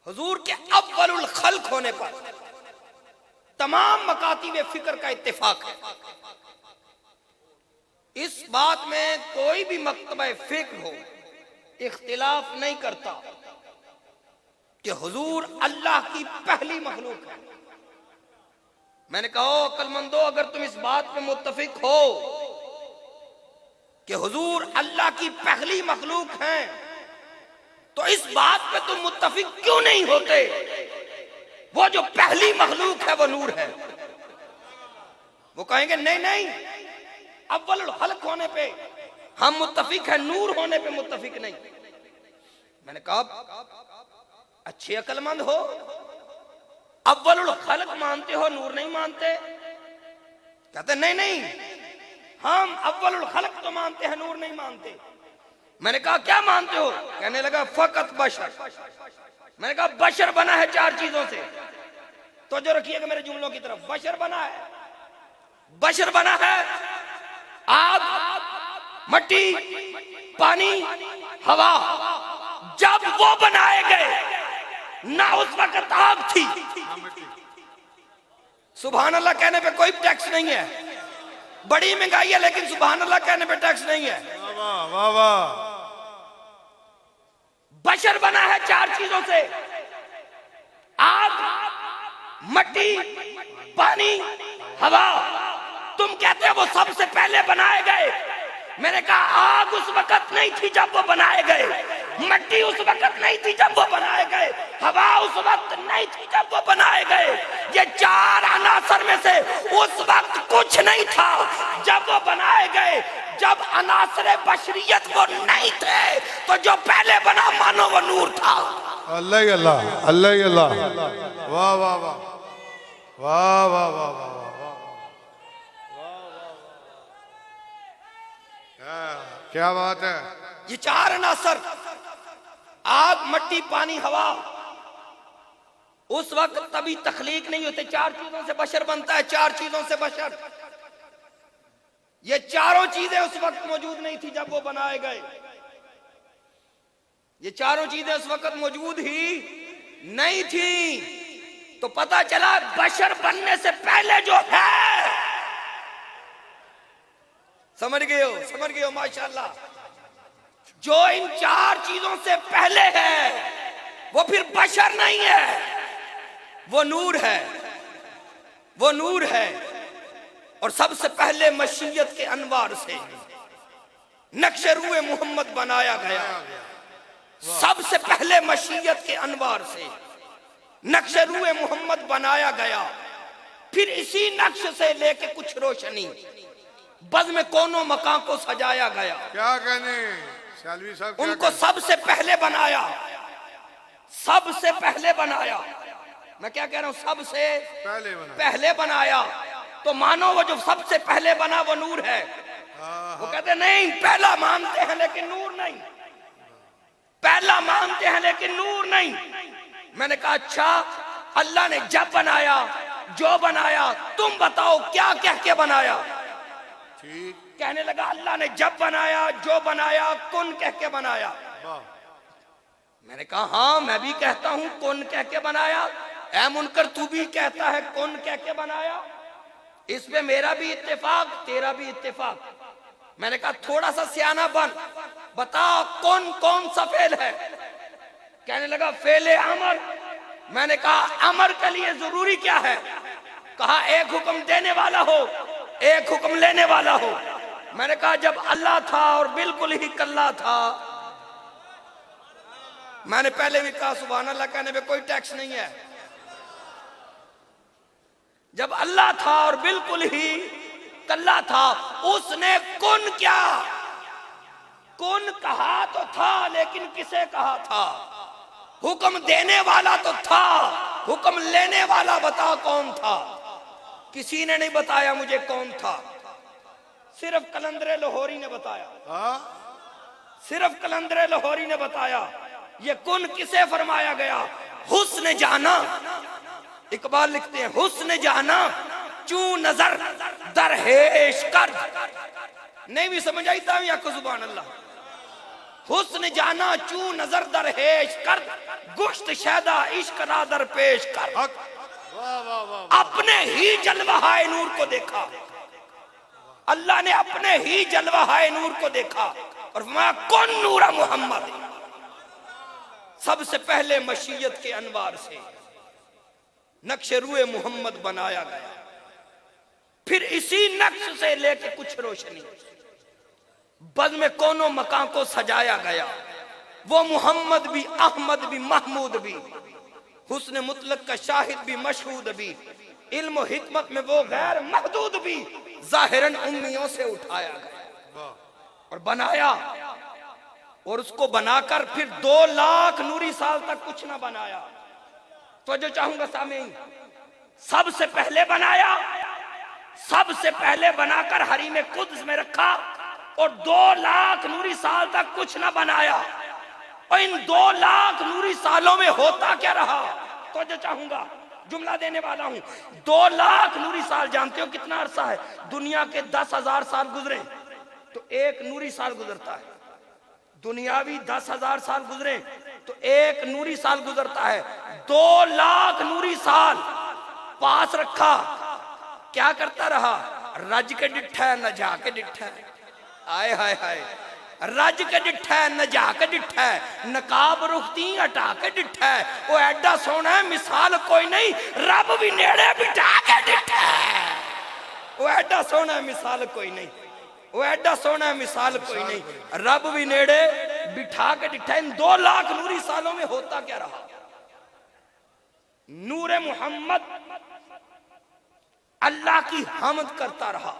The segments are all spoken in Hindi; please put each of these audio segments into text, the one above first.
हुजूर के अव्वलुल खल्क होने पर तमाम मकातिब फिक्र का इत्तेफाक है। इस बात में कोई भी मकतबा फिक्र हो इख्तिलाफ नहीं करता कि हुजूर अल्लाह की पहली मखलूक है। मैंने कहा अक्लमंदो, अगर तुम इस बात पे मुत्तफिक हो कि हुजूर अल्लाह की पहली मखलूक हैं, तो इस बात पे तुम मुत्तफिक क्यों नहीं होते वो जो पहली मखलूक है वो नूर है। वो कहेंगे नहीं नहीं, अव्वलुल खल्क होने पे हम मुत्तफिक हैं, नूर होने पे मुत्तफिक नहीं। मैंने कहा अच्छे अक्लमंद हो, अव्वलुल खल्क मानते हो, नूर नहीं मानते? कहते नहीं नहीं, हम अव्वलुल खल्क तो मानते हैं, नूर नहीं मानते। मैंने कहा क्या मानते हो? कहने लगा फकत बशर। मैंने कहा बशर बना है चार चीजों से। तो जो रखिएगा मेरे जुमलों की तरफ, बशर बना है, बशर बना है आग, मट्टी, पानी, हवा। जब वो बनाए गए ना उस वक्त आग थी। सुभान अल्लाह कहने पे कोई टैक्स नहीं है। बड़ी महंगाई है लेकिन सुभान अल्लाह कहने पे टैक्स नहीं है। वाह वाह वाह। बशर बना है चार चीजों से, आग, मट्टी, पानी, हवा। तुम कहते हो वो सबसे पहले बनाए गए। मैंने कहा आग उस वक्त नहीं थी जब वो बनाए गए, मट्टी उस वक्त नहीं थी जब वो बनाए गए, हवा उस वक्त नहीं थी जब वो बनाए गए। ये चार अनासर में से उस वक्त कुछ नहीं था जब वो बनाए गए। जब अनासरे बशरियत वो नहीं थे तो जो पहले बना मानो वो नूर था। अल्लाह ही अल्लाह, अल्लाह ही अल्लाह। वाह वाह वाह वाह वाह वाह वाह। क्या बात है। ये चार अनासर, आग, मट्टी, पानी, हवा, उस वक्त तभी तख्लीक नहीं होते। चार चीजों से बशर बनता है, चार चीजों से बशर। ये चारों चीजें उस वक्त मौजूद नहीं थी जब वो बनाए गए। ये चारों चीजें उस वक्त मौजूद ही नहीं थी। तो पता चला बशर बनने से पहले जो है, समझ गए हो, समझ गए हो माशाल्लाह। जो इन चार चीजों से पहले है वो फिर बशर नहीं है, वो नूर है, वो नूर है। और सबसे पहले मशीयत के अनवार से नक्शे रूए मोहम्मद बनाया गया। सबसे पहले मशीयत के अनवार से नक्शे रूए मोहम्मद बनाया गया। फिर इसी नक्श से लेके कुछ रोशनी बज़्म में कोनों मकान को सजाया गया। क्या कहने शालवी साहब, उनको सबसे पहले बनाया, सबसे पहले बनाया। मैं क्या कह रहा हूं, सबसे पहले बनाया। तो मानो वो जो सबसे पहले बना वो नूर है। वो कहते नहीं, पहला मानते हैं लेकिन नूर नहीं, पहला मानते हैं लेकिन नूर नहीं। मैंने कहा अच्छा, अल्लाह ने जब बनाया, जो बनाया, तुम बताओ क्या कह के बनाया? ठीक। कहने लगा अल्लाह ने जब बनाया, जो बनाया, कुन कह के बनाया। मैंने कहा हाँ, मैं भी कहता हूं कुन कह के बनाया। ऐ मुनकर तू भी कहता है कुन कह के बनाया। इसमें मेरा भी इत्तेफाक, तेरा भी इत्तेफाक। मैंने कहा थोड़ा सा सियाना बन, बता कौन कौन सा फेल है? कहने लगा फेले अमर। मैंने कहा अमर के लिए जरूरी क्या है? कहा एक हुक्म देने वाला हो, एक हुक्म लेने वाला हो। मैंने कहा जब अल्लाह था और बिल्कुल ही कल्ला था। मैंने पहले भी कहा सुभान अल्लाह कहने पे कोई टैक्स नहीं है। जब अल्लाह था और बिल्कुल ही कल्ला था, उसने कुन क्या, कुन कहा तो था लेकिन किसे कहा था? हुक्म देने वाला तो था, हुक्म लेने वाला बता कौन था? किसी ने नहीं बताया मुझे कौन था, सिर्फ कलंदरे लाहौरी ने बताया। सिर्फ कलंदरे लाहौरी ने बताया ये कुन किसे फरमाया गया। हुस्न जाना, इकबाल लिखते हैं हुस्न जाना चू नजर दरहेश कर। नहीं भी समझ आई था आपको सुभान अल्लाह। हुस्न जाना चू नजर दरहेश कर, गुश्त शैदा इश्क रादर पेश कर। हक। वाह वाह वाह। अपने ही जलवाए नूर को देखा, अल्लाह ने अपने ही जलवाए नूर को देखा और फरमाया कौन नूरा मोहम्मद। सबसे पहले मशीयत के अनवार से नक्शे रूए मोहम्मद बनाया गया, फिर इसी नक्श से लेके कुछ रोशनी बद में कोनो मकान को सजाया गया। वो मोहम्मद भी, अहमद भी, महमूद भी, हुस्न मुतलक का शाहिद भी, मशहूद भी, इल्म हिकमत में वो गैर महदूद भी, जाहिरन उम्मियों से उठाया गया और बनाया। और उसको बनाकर फिर 2 लाख नूरी साल तक कुछ ना बनाया। तो जो चाहूंगा सामीन, सबसे पहले बनाया, सबसे पहले बनाकर हरीम कुद्स में रखा और 2 लाख नूरी साल तक कुछ ना बनाया। और इन 2 लाख नूरी सालों में होता क्या रहा? तो जो चाहूंगा जुमला देने वाला हूं। 2 लाख नूरी साल जानते हो कितना अरसा है? दुनिया के 10,000 साल गुजरे तो एक नूरी साल गुजरता है। दुनियावी 10,000 साल गुजरे तो एक नूरी साल गुजरता है। 2 लाख नूरी साल पास रखा, क्या करता रहा? रज के डिठा न जा के डिठा, आए हाय हाय, रज के डिठा न जा के डिठा, नकाब रुखती हटा के डिठा। वो एडा सोना है मिसाल कोई नहीं, रब भी नेड़े बिठा के डिठा। वो एडा सोना है मिसाल कोई नहीं, वो एडा सोना है मिसाल कोई नहीं, रब भी नेड़े बिठा के डिठा। इन 2 लाख नूरी सालों में होता क्या रहा? नूरे मोहम्मद अल्लाह की हमद करता रहा,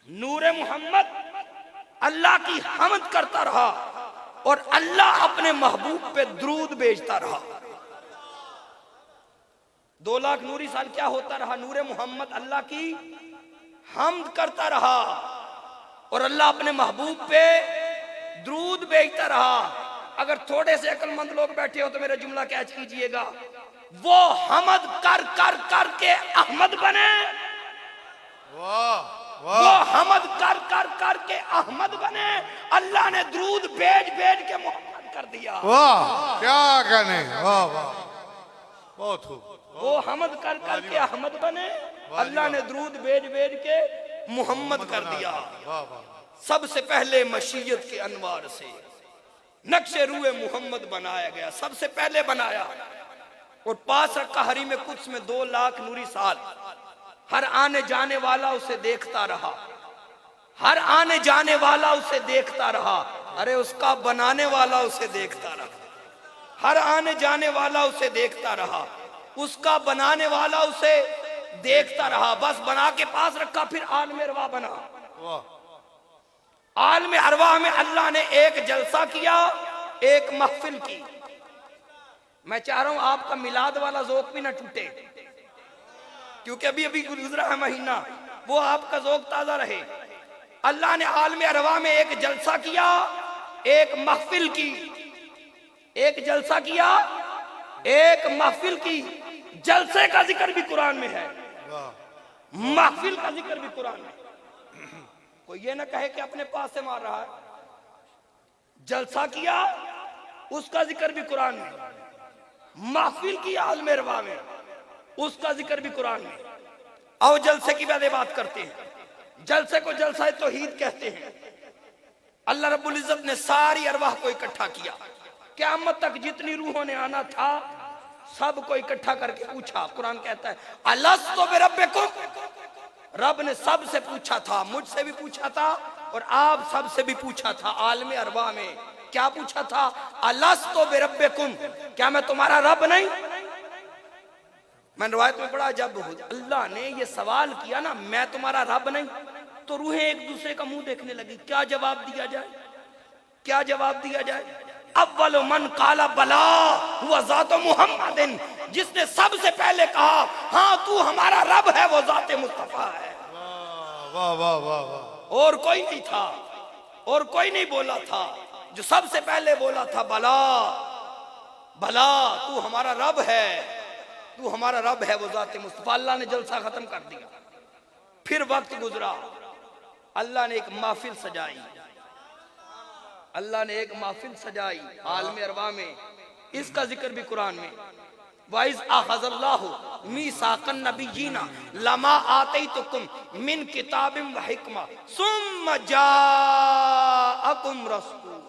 नूरे मोहम्मद अल्लाह की हमद करता रहा और अल्लाह अपने महबूब पे द्रूद भेजता रहा। 2 लाख नूरी साल क्या होता रहा? नूरे मोहम्मद अल्लाह की हमद करता रहा और अल्लाह अपने महबूब पे द्रूद भेजता रहा। अगर थोड़े से अक्लमंद लोग बैठे हो तो मेरा जुमला कैच कीजिएगा। वो हमद कर कर कर के अहमद बने, वाह वो हमद कर कर कर के अहमद बने। अल्लाह ने द्रूद भेज भेज के मोहम्मद कर दिया। वाह, क्या कहने, वाह वाह, बहुत खूब। वो हमद कर कर के अहमद बने, अल्लाह ने द्रूद भेज भेज के मोहम्मद कर दिया। वाह वाह। सबसे पहले मशीयत के अनवार से नक्शे रूए मोहम्मद बनाया गया, सबसे पहले बनाया और पास रखा हरी में कुछ में 2 लाख नूरी साल। हर आने जाने वाला उसे देखता रहा, हर आने जाने वाला उसे देखता रहा। अरे उसका बनाने वाला उसे देखता रहा, हर आने जाने वाला उसे देखता रहा, उसका बनाने वाला उसे देखता रहा। बस बना के पास रखा, फिर आलम अरवा बना। आलम अरवा में अल्लाह ने एक जलसा किया, एक महफिल की। मैं चाह रहा हूं आपका मिलाद वाला ज़ौक़ भी ना टूटे, क्योंकि अभी अभी गुजरा है महीना, वो आपका ज़ौक़ ताज़ा रहे। अल्लाह ने आलम अरवा में एक जलसा किया, एक महफिल की, एक जलसा किया, एक महफिल की। जलसे का जिक्र भी कुरान में है, महफिल का जिक्र भी कुरान में। कोई ये ना कहे कि अपने पास से मार रहा है। जलसा किया उसका जिक्र भी कुरान में, महफिल की आलम अरवा में उसका जिक्र भी कुरान में। आओ जलसे की बात करते हैं। जलसे को जलसा तौहीद कहते हैं। अल्लाह रब्बुल इज्जत ने सारी अरवाह को इकट्ठा किया। क़यामत तक जितनी रूहों ने आना था सबको इकट्ठा करके पूछा। कुरान कहता है अलस्तु बिरब्बिकुम, रब ने सबसे पूछा था, मुझसे भी पूछा था और आप सबसे भी पूछा था। आलम अरवा में क्या पूछा था? अलस्तु बिरब्बिकुम, क्या मैं तुम्हारा रब नहीं? मैंने रिवायत में पढ़ा जब अल्लाह ने ये सवाल किया ना, मैं तुम्हारा रब नहीं, तो रूहें एक दूसरे का मुंह देखने लगी। क्या जवाब दिया जाए, क्या जवाब दिया जाए? अव्वल मन काला बला हुआ ज़ात मुहम्मदिन, जिसने सबसे पहले कहा हाँ तू हमारा रब है, वो ज़ात मुस्तफा है। वाह वाह वाह वाह। और कोई नहीं था, और कोई नहीं बोला था। जो सबसे पहले बोला था बला भला तू हमारा रब है, तू हमारा रब है, वो ज़ात मुस्तफा। अल्लाह ने जलसा खत्म कर दिया। फिर वक्त गुजरा, अल्लाह ने एक महफिल सजाई। अल्लाह ने एक महफिल सजाई आलम अरवा में, इसका जिक्र भी कुरान में। वाइज अखज़ल्लाहु मीसाक़न नबिय्यीना लमा आतैतुकुम मिन किताबिन व हिकमा सुम्मा जाअकुम रसूल।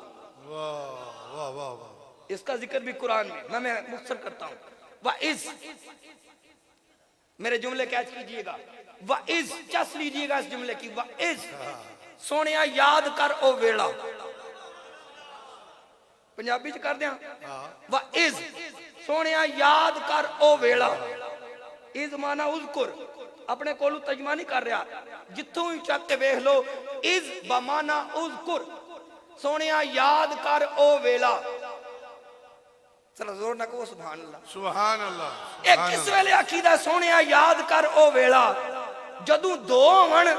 वाह वाह वाह वाह। इसका जिक्र भी कुरान में। मैं मुख्तसर करता हूँ। वाइज, मेरे जुमले कैच कीजिएगा। वाइज चस लीजिएगा इस जुमले की। वाइज सोनिया याद कर ओ वेला, पंजाबी च कर दिया। वाइज सोनिया याद कर ओ वेला। इज माना उज़कुर, अपने कोलू तर्जमा नहीं कर रहा, जिथों ही चक के वेख लो। इज बमाना उज़कुर, सोनिया याद कर ओ वेला। चलो जोर ना कहो सुभान अल्लाह। सुभान अल्लाह। ਇਹ ਕਿਸ ਵੇਲੇ ਆਖੀਦਾ ਸੋਹਣਿਆ ਯਾਦ ਕਰ ਉਹ ਵੇਲਾ ਜਦੋਂ ਦੋ ਹੋਣ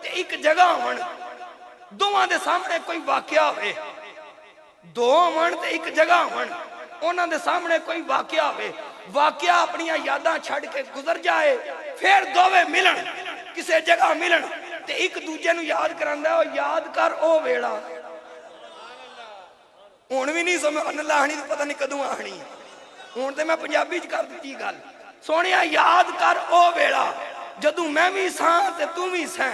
ਤੇ ਇੱਕ ਜਗ੍ਹਾ ਹੋਣ, ਦੋਵਾਂ ਦੇ ਸਾਹਮਣੇ ਕੋਈ ਵਾਕਿਆ ਹੋਵੇ। ਦੋ ਹੋਣ ਤੇ ਇੱਕ ਜਗ੍ਹਾ ਹੋਣ, ਉਹਨਾਂ ਦੇ ਸਾਹਮਣੇ ਕੋਈ ਵਾਕਿਆ ਹੋਵੇ। ਵਾਕਿਆ ਆਪਣੀਆਂ ਯਾਦਾਂ ਛੱਡ ਕੇ ਗੁਜ਼ਰ ਜਾਏ, ਫਿਰ ਦੋਵੇਂ ਮਿਲਣ, ਕਿਸੇ ਜਗ੍ਹਾ ਮਿਲਣ ਤੇ ਇੱਕ ਦੂਜੇ ਨੂੰ ਯਾਦ ਕਰਾਂਦਾ ਉਹ ਯਾਦ ਕਰ ਉਹ ਵੇਲਾ। ਹੁਣ ਵੀ ਨਹੀਂ ਸਮਝ ਲਾਹਣੀ, ਪਤਾ ਨਹੀਂ ਕਦੋਂ ਆਣੀ। ਹੁਣ ਤੇ ਮੈਂ ਪੰਜਾਬੀ ਚ ਕਰ ਦਿੱਤੀ ਗੱਲ। ਸੋਹਣਿਆ ਯਾਦ ਕਰ ਉਹ ਵੇਲਾ ਜਦੋਂ ਮੈਂ ਵੀ ਸਾਂ ਤੇ ਤੂੰ ਵੀ ਸੈਂ,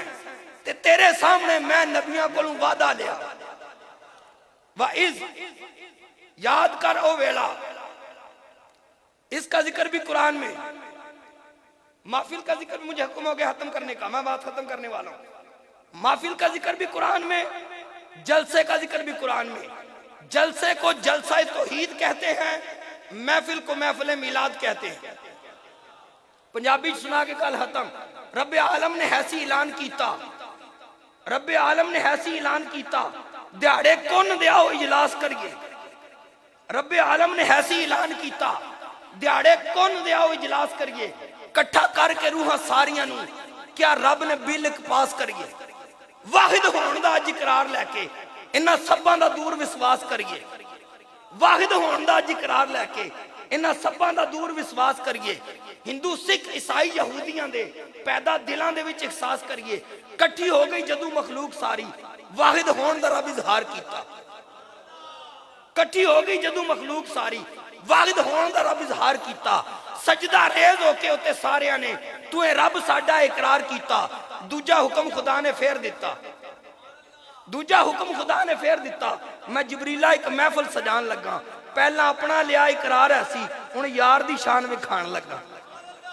ਤੇ तेरे सामने मैं नबियों को वादा लिया। वाइज याद कर ओ वेला, इसका जिक्र भी कुरान में। महफिल का जिक्र भी मुझे हुक्म हो गया खत्म करने का, मैं बात खत्म करने वाला हूं। महफिल का जिक्र भी कुरान में, जलसे का जिक्र भी कुरान में। जलसे को जलसा तौहीद कहते हैं, महफिल को महफिल मिलाद कहते हैं। पंजाबी सुना के कल खत्म। रब्बे आलम ने ऐसी ऐलान किया, रब्बे आलम ने ऐसी ऐलान किया, दिहाड़े कुन दियाओ इजलास करिए। रब्बे आलम ने ऐसी ऐलान किया, दिहाड़े कुन दियाओ इजलास करिए। इकट्ठा करके रूहां सारियां नूं क्या रब ने बिल पास करिए। वाहिद होने का अज इकरार लैके इन्हां सब्बां दा दूर विश्वास करिए। वाहिद होने का अज इकरार लैके इन्हां सब्बां दा दूर विश्वास करिए। हिंदू सिख ईसाई यहूदियां दे पैदा दिलां दे विच एहसास करिए। इकट्ठी हो गई जदों मखलूक सारी, वाहिद होने का रब इजहार किया। इकट्ठी हो गई जदों मखलूक सारी, वाहिद होने का रब इजहार किया। सजदा रेज होके उत्ते सारियां ने तू रब साडा इकरार किया। दूजा हुक्म खुदा ने फेर दिता, दूजा हुक्म खुदा ने फेर दिता। मैं जबरीला एक महफिल सजान लगा। पहला अपना लिया इकरार ऐसी, हुण यार दी शान विखाण लगा।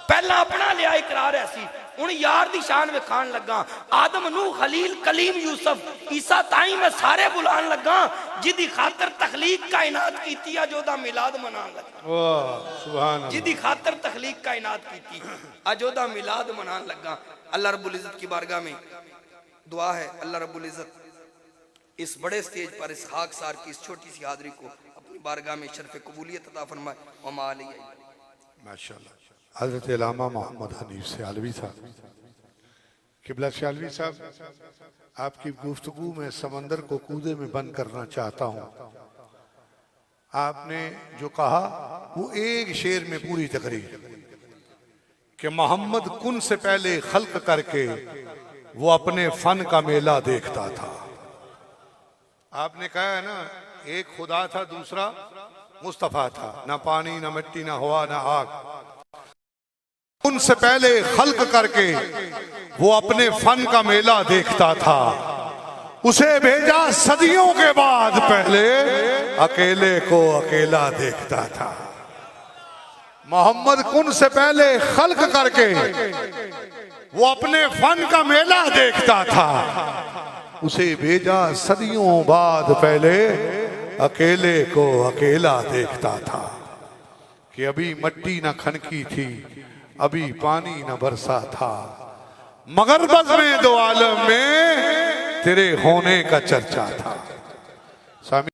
पहला अपना लिया इकरार ऐसी, हुण यार दी शान विखाण लगा। आदम नूह खलील कलीम यूसुफ ईसा ताई मैं सारे बुलान लगा, जिदी खातर तखलीक कायनात कीती अज ओदा मिलाद मनान लगा। वाह सुभान अल्लाह। जिदी खातर तखलीक कायनात कीती अज ओदा मिलाद मनान लगा। अल्लाह रब्बुल इज्जत की बारगाह में दुआ है, अल्लाह रब्बुल इज्जत इस बड़े स्टेज पर इस खाकसार की इस छोटी सी हाजिरी को अपनी बारगाह में शर्फ कबूलियत अता फरमाए। वमा अलैहि माशाअल्लाह। हज़रत अल्लामा मोहम्मद हनीफ सियालवी साहब, किबला सियालवी साहब, आपकी गुफ्तगू में समंदर को कूदे में बंद करना चाहता हूँ। आपने जो कहा वो एक शेर में पूरी तकरीर कि मोहम्मद कुन से पहले खल्क करके वो अपने फन का मेला देखता था। आपने कहा है ना, एक खुदा था, दूसरा मुस्तफा था। ना पानी, ना मिट्टी, ना हवा, ना आग। उनसे पहले खल्क करके वो अपने फन का मेला देखता था। उसे भेजा सदियों के बाद, पहले अकेले को अकेला देखता था। मोहम्मद कुन से पहले खल्क करके वो अपने फन का मेला देखता था। उसे भेजा सदियों बाद, पहले अकेले को अकेला देखता था। कि अभी मट्टी न खनकी थी, अभी पानी न बरसा था, मगर बज़्म दो आलम में तेरे होने का चर्चा था।